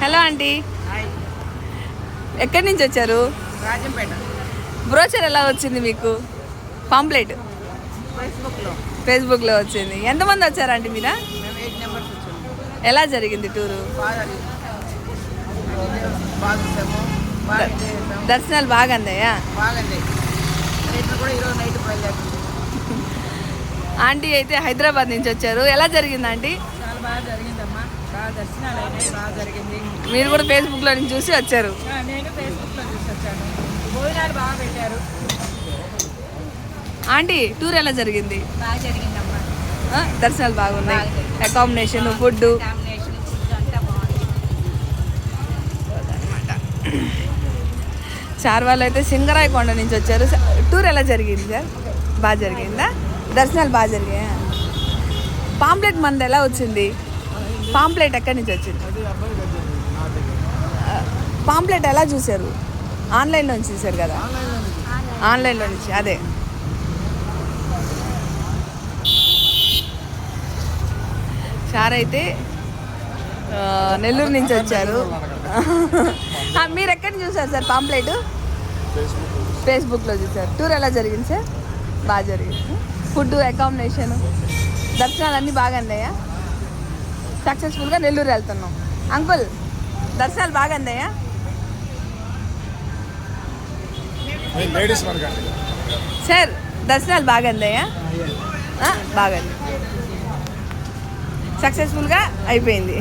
Hello aunty, ఎక్కడి నుంచి వచ్చారు? రాజంపేట. బ్రోచర్ ఎలా వచ్చింది మీకు? పాంప్లెట్ ఫేస్బుక్లో వచ్చింది. ఎంతమంది వచ్చారండి మీరు? మేము 8 మెంబర్స్ వచ్చాము. ఎలా జరిగింది టూరు? బాగా చూసాము. దర్శనాలు బాగా అందాయా? బాగుంది. రేపు కూడా ఈరోజు నైట్ బయలుదేరుతుంది. ఆంటీ అయితే హైదరాబాద్ నుంచి వచ్చారు. ఎలా జరిగింది ఆంటీ? చాలా బాగా జరిగిందమ్మా. బాగా దర్శనాలు అయినాయి, బాగా జరిగింది. మీరు కూడా ఫేస్బుక్లో నుంచి చూసి వచ్చారు? నేను ఫేస్బుక్లో చూసి వచ్చాను. భోజనాలు బాగా పెట్టారు. ఆంటీ టూర్ ఎలా జరిగింది? బాగా జరిగిందమ్మా. దర్శనాలు బాగున్నాయి, అకామిడేషన్, ఫుడ్ అంతా బాగుంది. సార్ వాళ్ళు అయితే సింగరాయకొండ నుంచి వచ్చారు. టూర్ ఎలా జరిగింది సార్? బాగా జరిగిందా? దర్శనాలు బాగా జరిగాయా? పాంప్లెట్ మనది ఎలా వచ్చింది? పాంప్లెట్ ఎక్కడి నుంచి వచ్చింది? పాంప్లెట్ ఎలా చూశారు? ఆన్లైన్లో నుంచి చూశారు కదా? ఆన్లైన్లో నుంచి. అదే సార్ అయితే నెల్లూరు నుంచి వచ్చారు. మీరు ఎక్కడి నుంచి చూసారు సార్ పాంప్లెట్? ఫేస్బుక్లో చూసారు. టూర్ ఎలా జరిగింది సార్? బాగా జరిగింది. ఫుడ్, అకామిడేషన్, దర్శనాలు అన్నీ బాగా అన్నాయా? సక్సెస్ఫుల్గా నెల్లూరు వెళ్తున్నాం. అంకుల్, దర్శనాలు బాగా అందాయా? సార్ దర్శనాలు బాగా అందాయా? బాగా సక్సెస్ఫుల్గా అయిపోయింది.